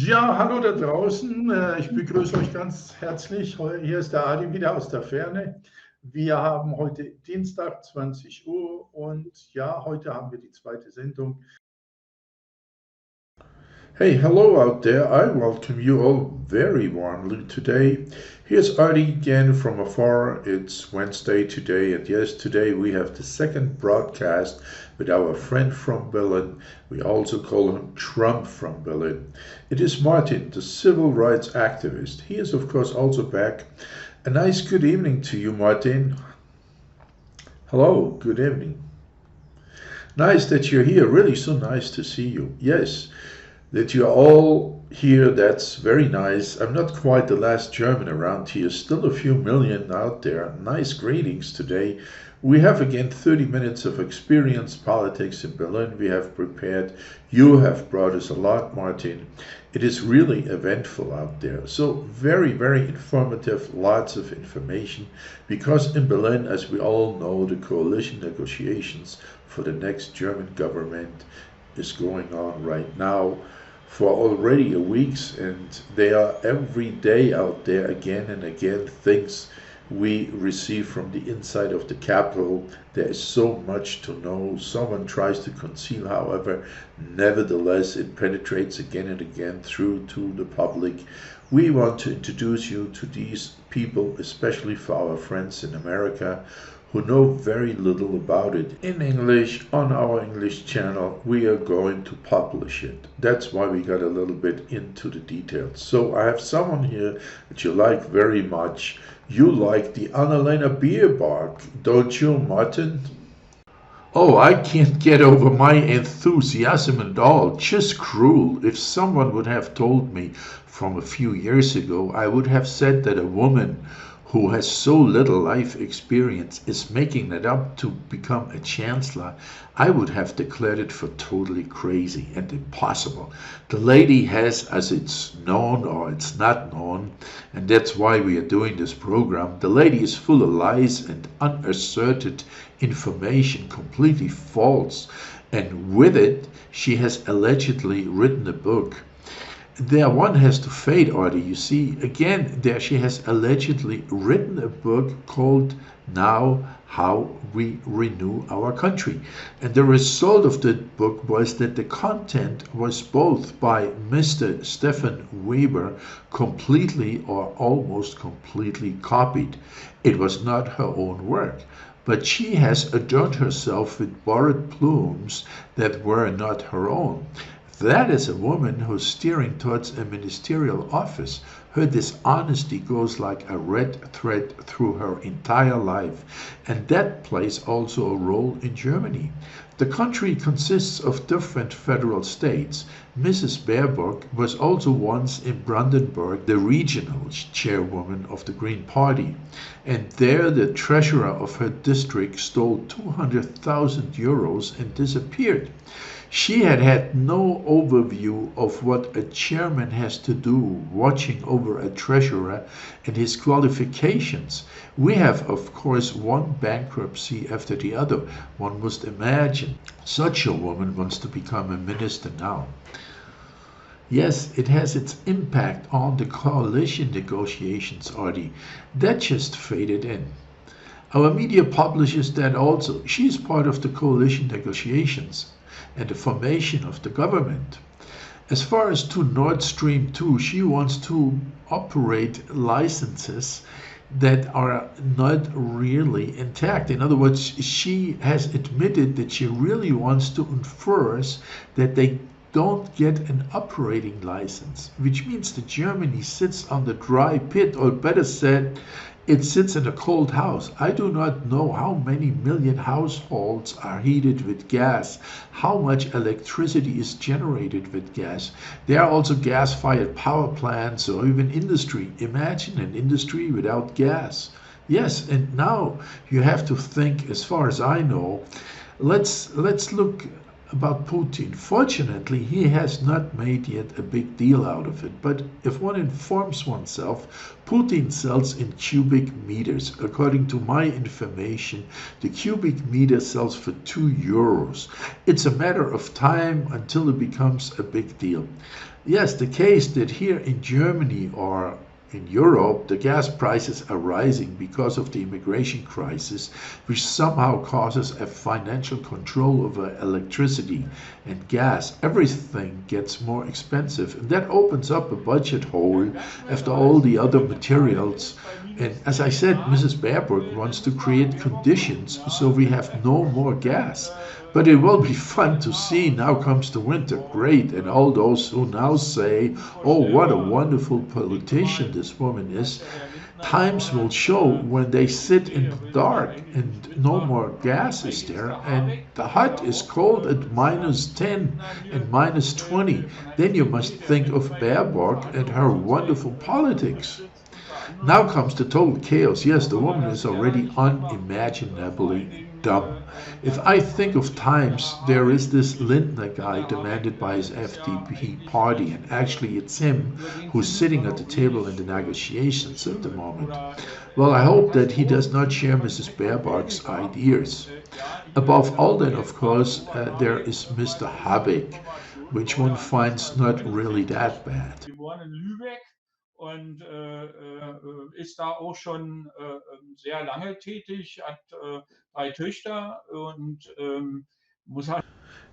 Ja, hallo da draußen. Ich begrüße euch ganz herzlich. Hier ist der Arti wieder aus der Ferne. Wir haben heute Dienstag, 20 Uhr und ja, heute haben wir die zweite Sendung. Hey, hello out there. I welcome you all very warmly today. Here's Arti again from afar. It's Wednesday today, and yes, today we have the second broadcast with our friend from Berlin. We also call him Trump from Berlin. It is Martin, the civil rights activist. He is, of course, also back. A nice good evening to you, Martin. Hello, good evening. Nice that you're here. Really so nice to see you. Yes. That you're all here, that's very nice. I'm not quite the last German around here, still a few million out there. Nice greetings today. We have again 30 minutes of experienced politics in Berlin we have prepared. You have brought us a lot, Martin. It is really eventful out there. So very, very informative, lots of information. Because in Berlin, as we all know, the coalition negotiations for the next German government is going on right now for already a weeks, and they are every day out there again and again things we receive from the inside of the capital. There is so much to know. Someone tries to conceal, however, nevertheless it penetrates again and again through to the public. We want to introduce you to these people, especially for our friends in America who know very little about it. In English, on our English channel, we are going to publish it. That's why we got a little bit into the details. So I have someone here that you like very much. You like the Annalena Bierbark, don't you, Martin? Oh, I can't get over my enthusiasm at all. Just cruel. If someone would have told me from a few years ago, I would have said that a woman who has so little life experience is making it up to become a chancellor, I would have declared it for totally crazy and impossible. The lady has, as it's known or it's not known, and that's why we are doing this program, the lady is full of lies and unasserted information, completely false, and with it she has allegedly written a book. There one has to fade, Arti. You see, again, there she has allegedly written a book called Now How We Renew Our Country. And the result of the book was that the content was both by Mr. Stefan Weber completely or almost completely copied. It was not her own work, but she has adorned herself with borrowed plumes that were not her own. That is a woman who's steering towards a ministerial office. Her dishonesty goes like a red thread through her entire life, and that plays also a role in Germany. The country consists of different federal states. Mrs. Baerbock was also once in Brandenburg the regional chairwoman of the Green Party, and there the treasurer of her district stole 200,000 euros and disappeared. She had had no overview of what a chairman has to do watching over a treasurer and his qualifications. We have, of course, one bankruptcy after the other. One must imagine such a woman wants to become a minister now. Yes, it has its impact on the coalition negotiations, Arti. That just faded in. Our media publishes that also. She's part of the coalition negotiations and the formation of the government. As far as to Nord Stream 2, she wants to operate licenses that are not really intact. In other words, she has admitted that she really wants to enforce that they don't get an operating license, which means that Germany sits on the dry pit, or better said, it sits in a cold house. I do not know how many million households are heated with gas, how much electricity is generated with gas. There are also gas-fired power plants or even industry. Imagine an industry without gas. Yes, and now you have to think, as far as I know, let's look about Putin. Fortunately, he has not made yet a big deal out of it. But if one informs oneself, Putin sells in cubic meters. According to my information, the cubic meter sells for €2. It's a matter of time until it becomes a big deal. Yes, the case that here in Germany or in Europe, the gas prices are rising because of the immigration crisis, which somehow causes a financial control over electricity and gas. Everything gets more expensive, and that opens up a budget hole after all the other materials. And as I said, Mrs. Baerbock wants to create conditions so we have no more gas. But it will be fun to see. Now comes the winter. Great. And all those who now say, oh, what a wonderful politician this woman is. Times will show when they sit in the dark and no more gas is there and the hut is cold at -10 and -20. Then you must think of Baerbock and her wonderful politics. Now comes the total chaos. Yes, the woman is already unimaginably dumb. If I think of times, there is this Lindner guy demanded by his FDP party, and actually it's him who's sitting at the table in the negotiations at the moment. Well, I hope that he does not share Mrs. Baerbock's ideas. Above all, then, of course, there is Mr. Habeck, which one finds not really that bad. Und ist da auch schon sehr lange tätig, hat 3 Töchter und muss halt.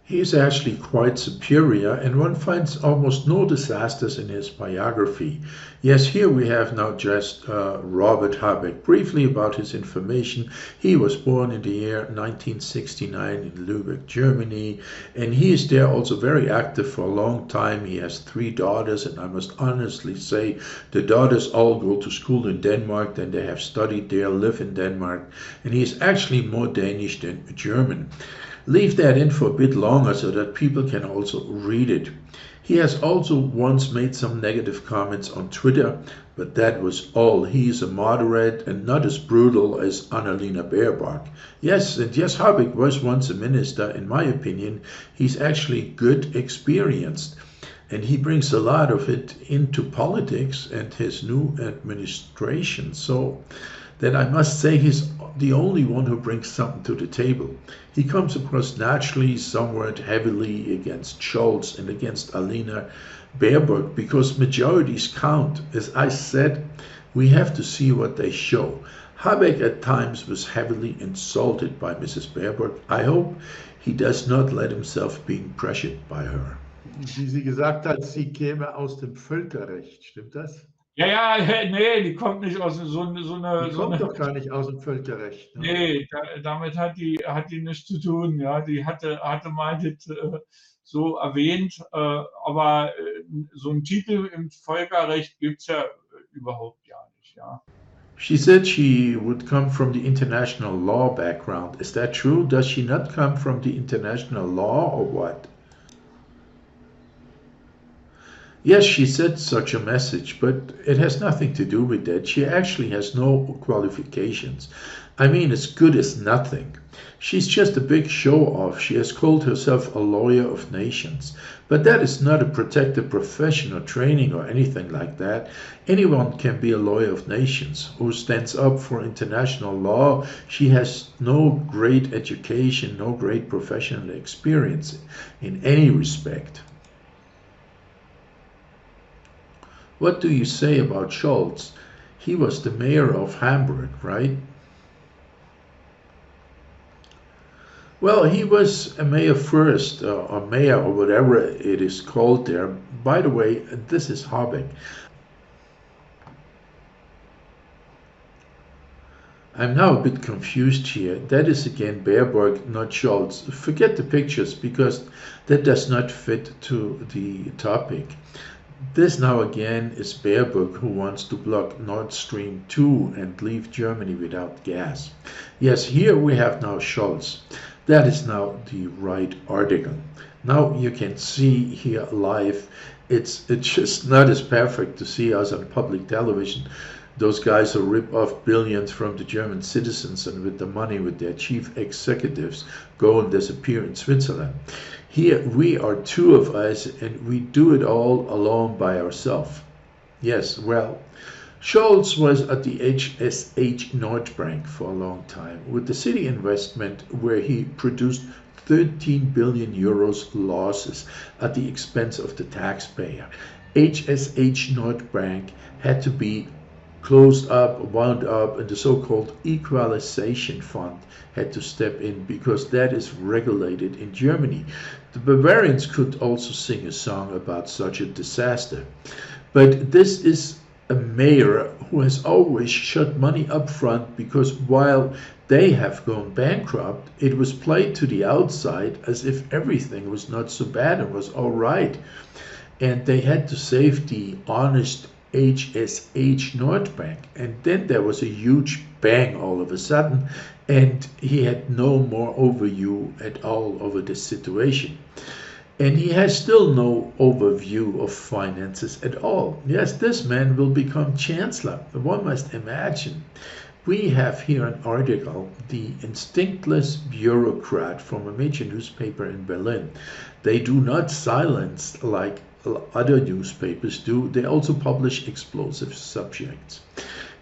He is actually quite superior, and one finds almost no disasters in his biography. Yes, here we have now just Robert Habeck. Briefly about his information, he was born in the year 1969 in Lübeck, Germany, and he is there also very active for a long time. He has 3 daughters, and I must honestly say the daughters all go to school in Denmark, then they have studied there, live in Denmark, and he is actually more Danish than German. Leave that in for a bit longer so that people can also read it. He has also once made some negative comments on Twitter, but that was all. He is a moderate and not as brutal as Annalena Baerbock. Yes, and yes, Habeck was once a minister. In my opinion, he's actually good, experienced, and he brings a lot of it into politics and his new administration. So then I must say he's the only one who brings something to the table. He comes across naturally somewhat heavily against Scholz and against Annalena Baerbock because majorities count. As I said, we have to see what they show. Habeck at times was heavily insulted by Mrs. Baerbock. I hope he does not let himself being pressured by her. Wie sie gesagt hat, sie käme aus dem Völkerrecht, stimmt das? Ja, nee, die kommt nicht aus so eine. Die kommt doch gar nicht aus dem Völkerrecht. Ne? Nee, damit hat die nichts zu tun. Ja, die hatte mal das so erwähnt, aber so einen Titel im Völkerrecht gibt es ja überhaupt gar nicht. Ja. She said she would come from the international law background. Is that true? Does she not come from the international law or what? Yes, she said such a message, but it has nothing to do with that. She actually has no qualifications. I mean, as good as nothing. She's just a big show-off. She has called herself a lawyer of nations. But that is not a protected profession or training or anything like that. Anyone can be a lawyer of nations who stands up for international law. She has no great education, no great professional experience in any respect. What do you say about Scholz? He was the mayor of Hamburg, right? Well, he was a mayor first, or mayor, or whatever it is called there. By the way, this is Habeck. I'm now a bit confused here. That is again Baerbock, not Scholz. Forget the pictures, because that does not fit to the topic. This now again is Baerbock, who wants to block Nord Stream 2 and leave Germany without gas. Yes, here we have now Scholz. That is now the right article. Now you can see here live. It's just not as perfect to see us on public television. Those guys who rip off billions from the German citizens and with the money with their chief executives go and disappear in Switzerland. Here we are two of us and we do it all alone by ourselves. Yes, well, Scholz was at the HSH Nordbank for a long time with the city investment where he produced 13 billion euros losses at the expense of the taxpayer. HSH Nordbank had to be closed up, wound up, and the so-called equalization fund had to step in because that is regulated in Germany. The Bavarians could also sing a song about such a disaster. But this is a mayor who has always shut money up front because while they have gone bankrupt, it was played to the outside as if everything was not so bad and was all right. And they had to save the honest HSH Nordbank. And then there was a huge bang all of a sudden, and he had no more overview at all over the situation. And he has still no overview of finances at all. Yes, this man will become chancellor. One must imagine. We have here an article, the instinctless bureaucrat from a major newspaper in Berlin. They do not silence like other newspapers do. They also publish explosive subjects.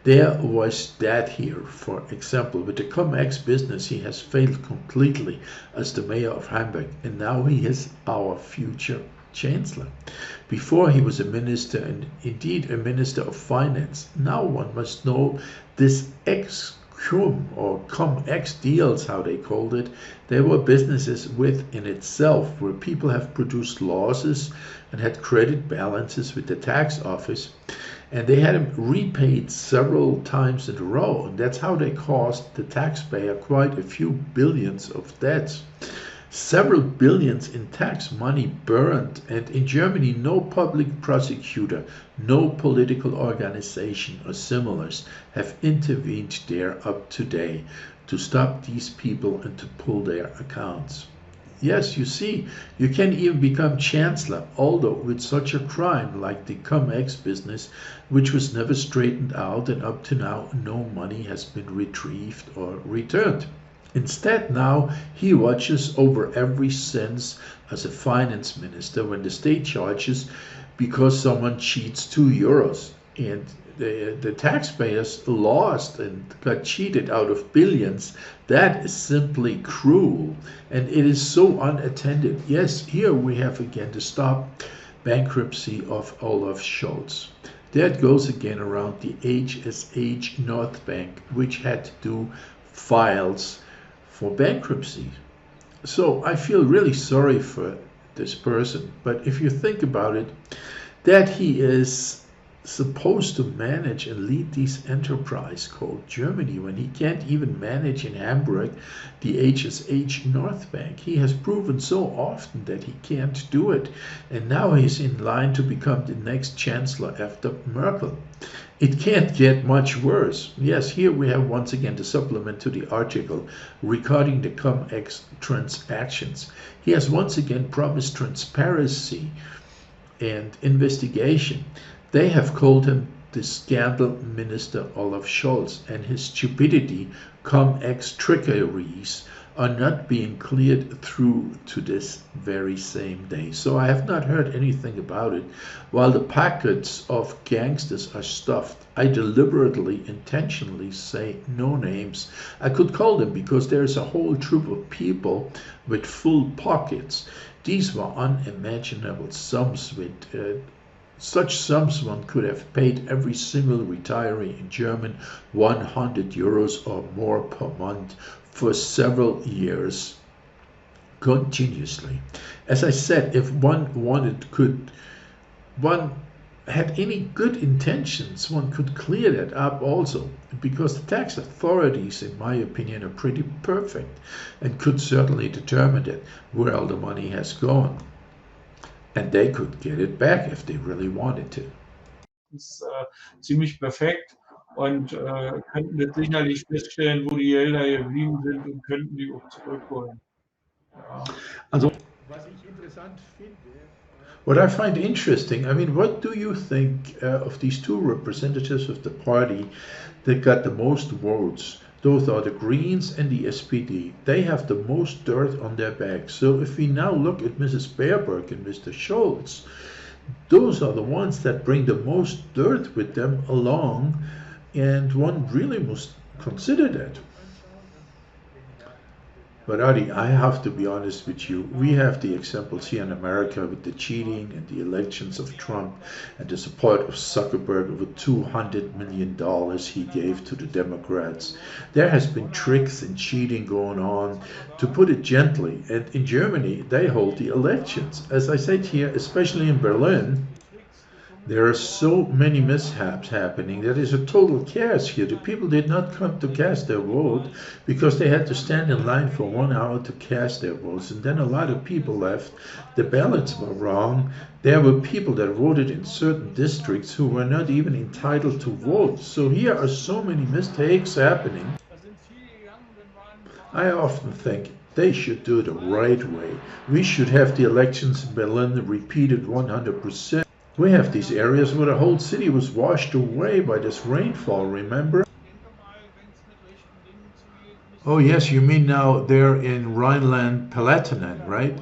There was that here, for example, with the Cum-Ex business, he has failed completely as the mayor of Hamburg, and now he is our future chancellor. Before he was a minister, and indeed a minister of finance. Now one must know this ex-cum or Cum-Ex deals, how they called it. They were businesses within itself, where people have produced losses and had credit balances with the tax office. And they had him repaid several times in a row. And that's how they cost the taxpayer quite a few billions of debts. Several billions in tax money burned. And in Germany, no public prosecutor, no political organization or similars have intervened there up to date to stop these people and to pull their accounts. Yes, you see, you can even become chancellor, although with such a crime like the Cum-Ex business, which was never straightened out, and up to now no money has been retrieved or returned. Instead, now he watches over every cent as a finance minister when the state charges because someone cheats €2. And the taxpayers lost and got cheated out of billions. That is simply cruel, and it is so unattended. Yes, here we have again the stop bankruptcy of Olaf Scholz. That goes again around the HSH Nordbank, which had to do files for bankruptcy. So I feel really sorry for this person, but if you think about it, that he is supposed to manage and lead this enterprise called Germany when he can't even manage in Hamburg the HSH Nordbank. He has proven so often that he can't do it, and now he's in line to become the next chancellor after Merkel. It can't get much worse. Yes, here we have once again the supplement to the article regarding the Cum-Ex transactions. He has once again promised transparency and investigation. They have called him the scandal minister Olaf Scholz, and his stupidity, Cum-Ex trickeries are not being cleared through to this very same day. So I have not heard anything about it. While the packets of gangsters are stuffed, I deliberately, intentionally say no names. I could call them because there is a whole troop of people with full pockets. These were unimaginable sums with such sums one could have paid every single retiree in Germany €100 or more per month for several years continuously. As I said, if one had any good intentions, one could clear that up also, because the tax authorities, in my opinion, are pretty perfect and could certainly determine that where all the money has gone. And they could get it back if they really wanted to. Das ist ziemlich perfekt und könnten jetzt sicherlich feststellen, wo die Gelder geblieben sind und könnten die auch zurückholen. Ja. Also, was ich interessant finde. What I find interesting, I mean, what do you think of these two representatives of the party that got the most votes Those are the Greens and the SPD. They have the most dirt on their back. So if we now look at Mrs. Baerbock and Mr. Scholz, those are the ones that bring the most dirt with them along, and one really must consider that. But Arti, I have to be honest with you. We have the examples here in America with the cheating and the elections of Trump and the support of Zuckerberg over $200 million he gave to the Democrats. There has been tricks and cheating going on, to put it gently. And in Germany, they hold the elections. As I said here, especially in Berlin, there are so many mishaps happening. There is a total chaos here. The people did not come to cast their vote because they had to stand in line for 1 hour to cast their votes. And then a lot of people left. The ballots were wrong. There were people that voted in certain districts who were not even entitled to vote. So here are so many mistakes happening. I often think they should do it the right way. We should have the elections in Berlin repeated 100%. We have these areas where the whole city was washed away by this rainfall, remember? Oh yes, you mean now they're in Rhineland-Palatinate, right?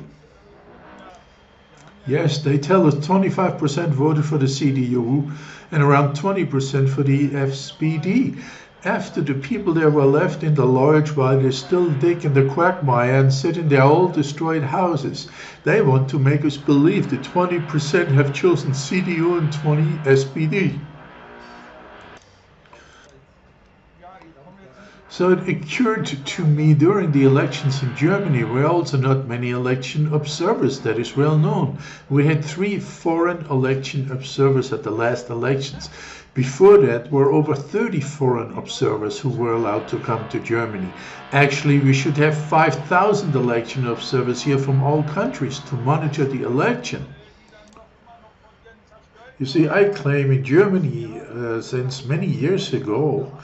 Yes, they tell us 25% voted for the CDU and around 20% for the SPD. After the people there were left in the lodge while they still dig in the quagmire and sit in their old destroyed houses. They want to make us believe that 20% have chosen CDU and 20 SPD. So it occurred to me during the elections in Germany were also not many election observers, that is well known. We had 3 foreign election observers at the last elections. Before that were over 30 foreign observers who were allowed to come to Germany. Actually, we should have 5,000 election observers here from all countries to monitor the election. You see, I claim in Germany since many years ago,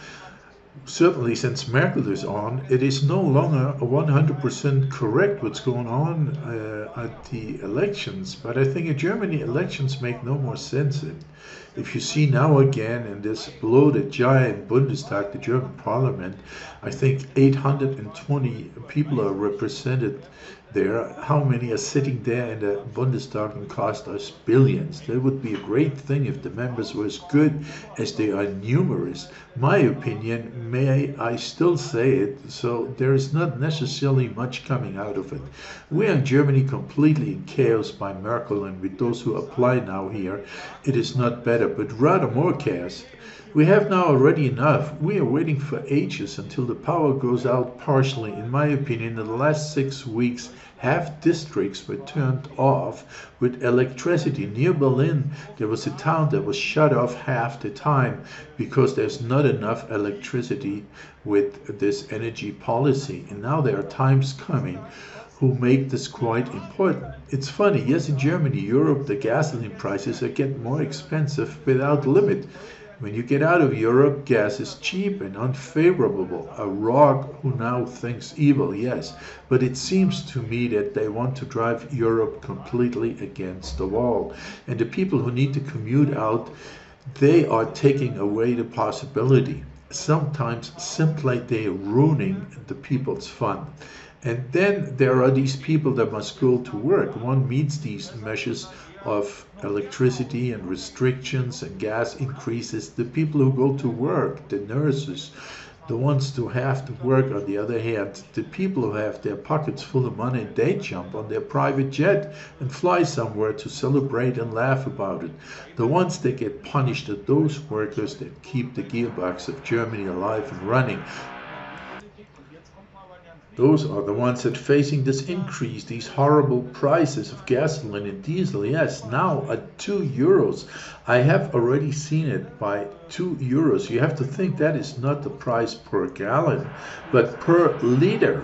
certainly since Merkel is on, it is no longer 100% correct what's going on at the elections. But I think in Germany, elections make no more sense. If you see now again in this bloated giant Bundestag, the German parliament, I think 820 people are represented there. How many are sitting there in the Bundestag and cost us billions? That would be a great thing if the members were as good as they are numerous. My opinion, may I still say it, so there is not necessarily much coming out of it. We are in Germany completely in chaos by Merkel, and with those who apply now here, it is not better, but rather more chaos. We have now already enough. We are waiting for ages until the power goes out partially. In my opinion, in the last 6 weeks, half districts were turned off with electricity. Near Berlin, there was a town that was shut off half the time because there's not enough electricity with this energy policy. And now there are times coming who make this quite important. It's funny, yes, in Germany, Europe, the gasoline prices are getting more expensive without limit. When you get out of Europe, gas is cheap and unfavorable. A rogue who now thinks evil, yes. But it seems to me that they want to drive Europe completely against the wall. And the people who need to commute out, they are taking away the possibility. Sometimes simply they are ruining the people's fun. And then there are these people that must go to work. One meets these measures of electricity and restrictions and gas increases. The people who go to work, the nurses, the ones who have to work, on the other hand, the people who have their pockets full of money, they jump on their private jet and fly somewhere to celebrate and laugh about it. The ones that get punished are those workers that keep the gearbox of Germany alive and running. Those are the ones that are facing this increase, these horrible prices of gasoline and diesel. Yes, now at €2. I have already seen it by €2. You have to think that is not the price per gallon, but per liter.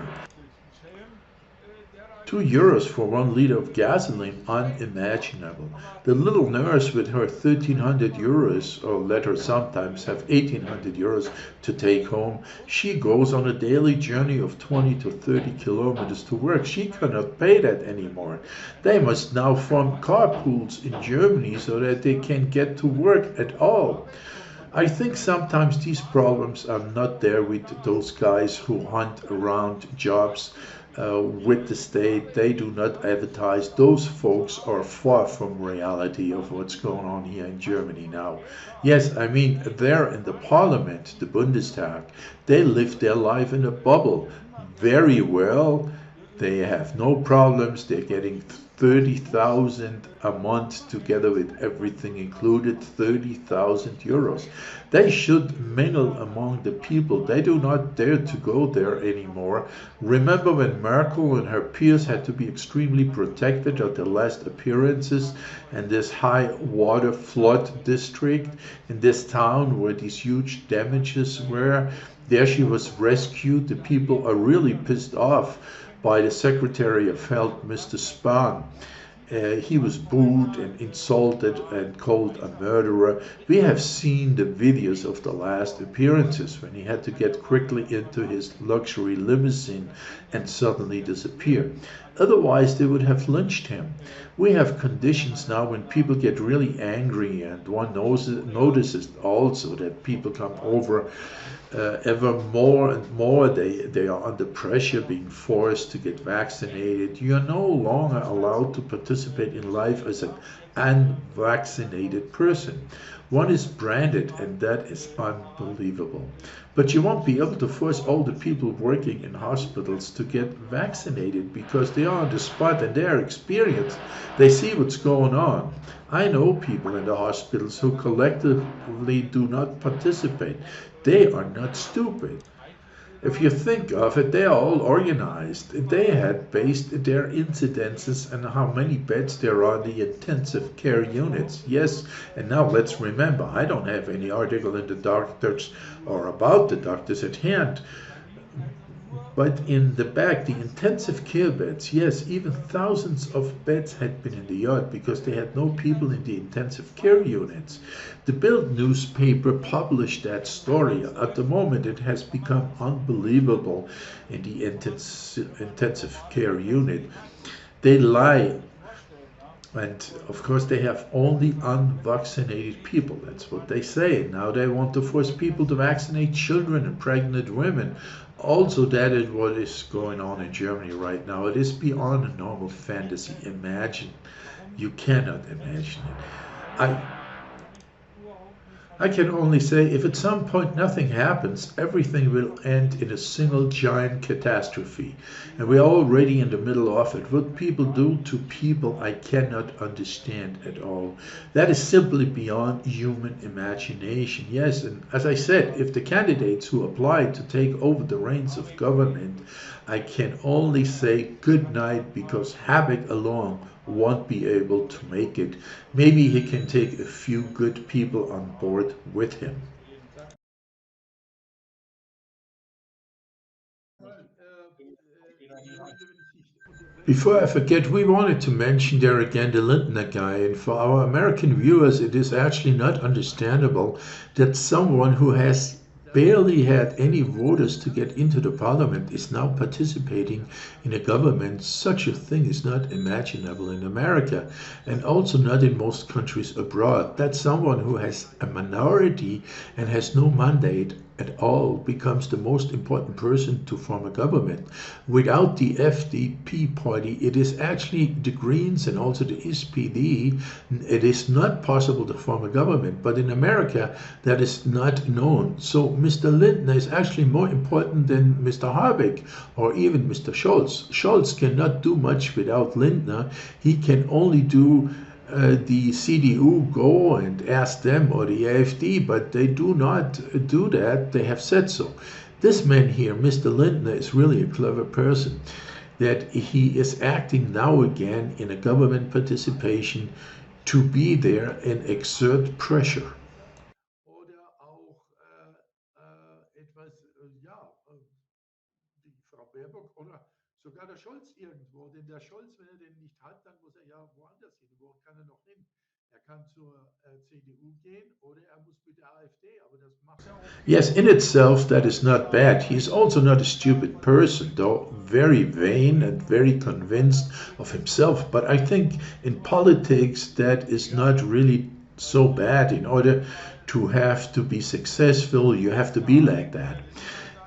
€2 for 1 liter of gasoline, unimaginable. The little nurse with her €1,300, or let her sometimes have €1,800 to take home, she goes on a daily journey of 20 to 30 kilometers to work. She cannot pay that anymore. They must now form carpools in Germany so that they can get to work at all. I think sometimes these problems are not there with those guys who hunt around jobs with the state. They do not advertise. Those folks are far from reality of what's going on here in Germany now. Yes, I mean, there in the parliament, the Bundestag, they live their life in a bubble very well. They have no problems. They're getting 30,000 a month together with everything included, 30,000 euros. They should mingle among the people. They do not dare to go there anymore. Remember when Merkel and her peers had to be extremely protected at their last appearances in this high water flood district in this town where these huge damages were? There she was rescued. The people are really pissed off by the Secretary of Health, Mr. Spahn. He was booed and insulted and called a murderer. We have seen the videos of the last appearances when he had to get quickly into his luxury limousine and suddenly disappear. Otherwise, they would have lynched him. We have conditions now when people get really angry, and one notices also that people come over ever more and more. They are under pressure, being forced to get vaccinated. You are no longer allowed to participate in life as an unvaccinated person. One is branded, and that is unbelievable. But you won't be able to force all the people working in hospitals to get vaccinated because they are on the spot and they are experienced. They see what's going on. I know people in the hospitals who collectively do not participate. They are not stupid. If you think of it, they are all organized. They had based their incidences on how many beds there are in the intensive care units. Yes, and now let's remember, I don't have any article in the doctors or about the doctors at hand. But in the back, the intensive care beds, yes, even thousands of beds had been in the yard because they had no people in the intensive care units. The Bild newspaper published that story. At the moment, it has become unbelievable in the intensive care unit. They lie. And of course, they have only unvaccinated people. That's what they say. Now they want to force people to vaccinate children and pregnant women. Also, that is what is going on in Germany right now. It is beyond a normal fantasy. Imagine. You cannot imagine it. I can only say if at some point nothing happens, everything will end in a single giant catastrophe. And we're already in the middle of it. What people do to people, I cannot understand at all. That is simply beyond human imagination. Yes, and as I said, if the candidates who applied to take over the reins of government, I can only say good night because Habeck alone won't be able to make it. Maybe he can take a few good people on board with him. Before I forget, we wanted to mention there again the Lindner guy, and for our American viewers it is actually not understandable that someone who has barely had any voters to get into the parliament is now participating in a government. Such a thing is not imaginable in America and also not in most countries abroad. That someone who has a minority and has no mandate at all becomes the most important person to form a government. Without the FDP party, it is actually the Greens and also the SPD. It is not possible to form a government, but in America that is not known. So Mr. Lindner is actually more important than Mr. Habeck or even Mr. Scholz. Scholz cannot do much without Lindner. He can only do the CDU go and ask them, or the AfD, but they do not do that. They have said so. This man here, Mr. Lindner, is really a clever person, that he is acting now again in a government participation to be there and exert pressure. Oder auch etwas, die Frau Baerbock oder sogar der Scholz irgendwo. Denn der Scholz, wenn den nicht hat, dann muss ja woanders hin. Wo kann noch hin? Kann zur CDU gehen oder muss mit der AfD. Aber das macht auch. Yes, in itself, that is not bad. He is also not a stupid person, though very vain and very convinced of himself. But I think in politics, that is not really so bad. In order to have to be successful, you have to be like that.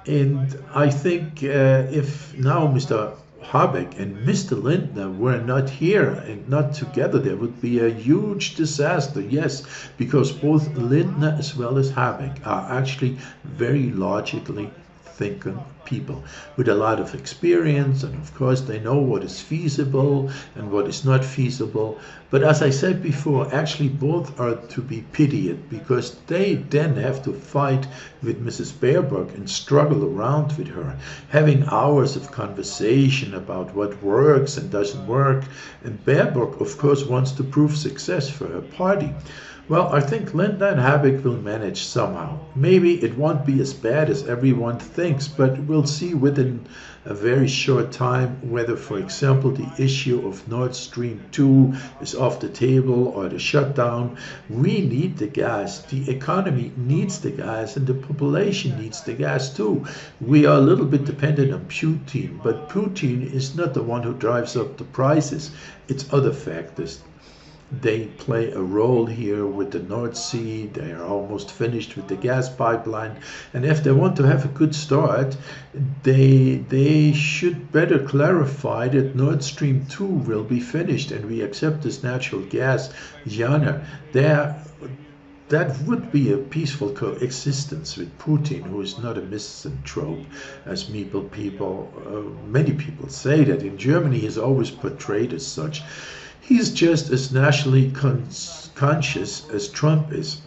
And I think if now Mr. Habeck and Mr. Lindner were not here and not together, there would be a huge disaster. Yes, because both Lindner as well as Habeck are actually very logically thinking people with a lot of experience, and of course they know what is feasible and what is not feasible. But as I said before, actually both are to be pitied, because they then have to fight with Mrs. Baerbock and struggle around with her, having hours of conversation about what works and doesn't work. And Baerbock, of course, wants to prove success for her party. Well, I think Lindner and Habeck will manage somehow. Maybe it won't be as bad as everyone thinks, but we'll see within a very short time whether, for example, the issue of Nord Stream 2 is off the table or the shutdown. We need the gas. The economy needs the gas, and the population needs the gas too. We are a little bit dependent on Putin, but Putin is not the one who drives up the prices. It's other factors. They play a role here with the North Sea. They are almost finished with the gas pipeline. And if they want to have a good start, they should better clarify that Nord Stream 2 will be finished and we accept this natural gas genre. That would be a peaceful coexistence with Putin, who is not a misanthrope, as many people say that. In Germany, he is always portrayed as such. He's just as nationally conscious as Trump is.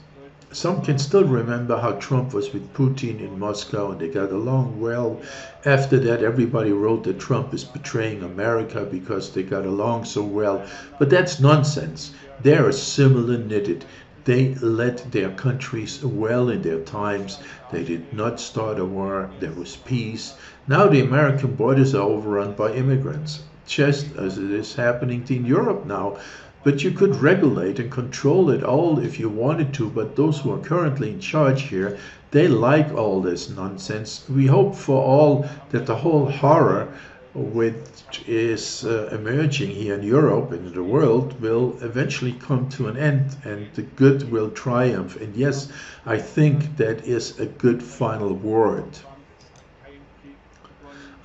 Some can still remember how Trump was with Putin in Moscow and they got along well. After that, everybody wrote that Trump is betraying America because they got along so well. But that's nonsense. They are similar knitted. They led their countries well in their times. They did not start a war. There was peace. Now the American borders are overrun by immigrants, just as it is happening in Europe now. But you could regulate and control it all if you wanted to, but those who are currently in charge here, they like all this nonsense. We hope for all that the whole horror which is emerging here in Europe and in the world will eventually come to an end and the good will triumph. And yes, I think that is a good final word.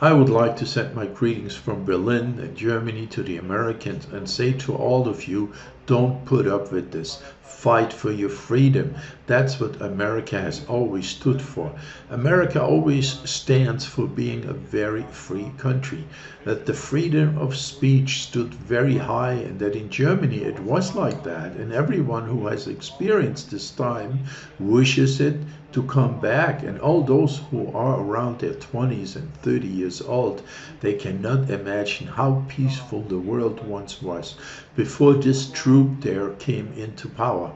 I would like to send my greetings from Berlin and Germany to the Americans and say to all of you, don't put up with this. Fight for your freedom. That's what America has always stood for. America always stands for being a very free country. That the freedom of speech stood very high, and that in Germany it was like that. And everyone who has experienced this time wishes it to come back. And all those who are around their 20s and 30 years old, they cannot imagine how peaceful the world once was before this troop there came into power.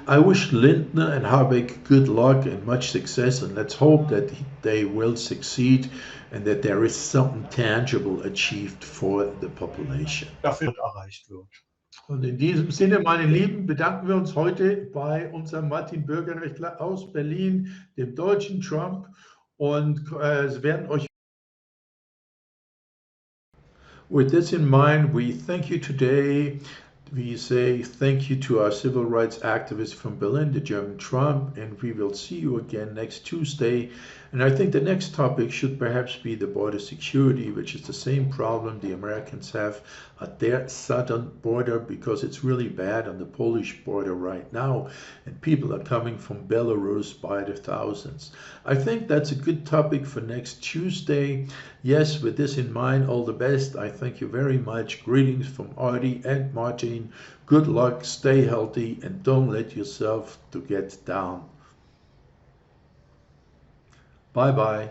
I wish Lindner and Habeck good luck and much success, and let's hope that they will succeed and that there is something tangible achieved for the population. Dafür erreicht wird. Und in diesem Sinne, meine Lieben, bedanken wir uns heute bei unserem Martin Bürgerrechtler aus Berlin, dem deutschen Trump, und werden euch. With this in mind, we thank you today. We say thank you to our civil rights activists from Berlin, the German Trump, and we will see you again next Tuesday. And I think the next topic should perhaps be the border security, which is the same problem the Americans have at their southern border, because it's really bad on the Polish border right now, and people are coming from Belarus by the thousands. I think that's a good topic for next Tuesday. Yes, with this in mind, all the best. I thank you very much. Greetings from Arti and Martin. Good luck, stay healthy, and don't let yourself to get down. Bye-bye.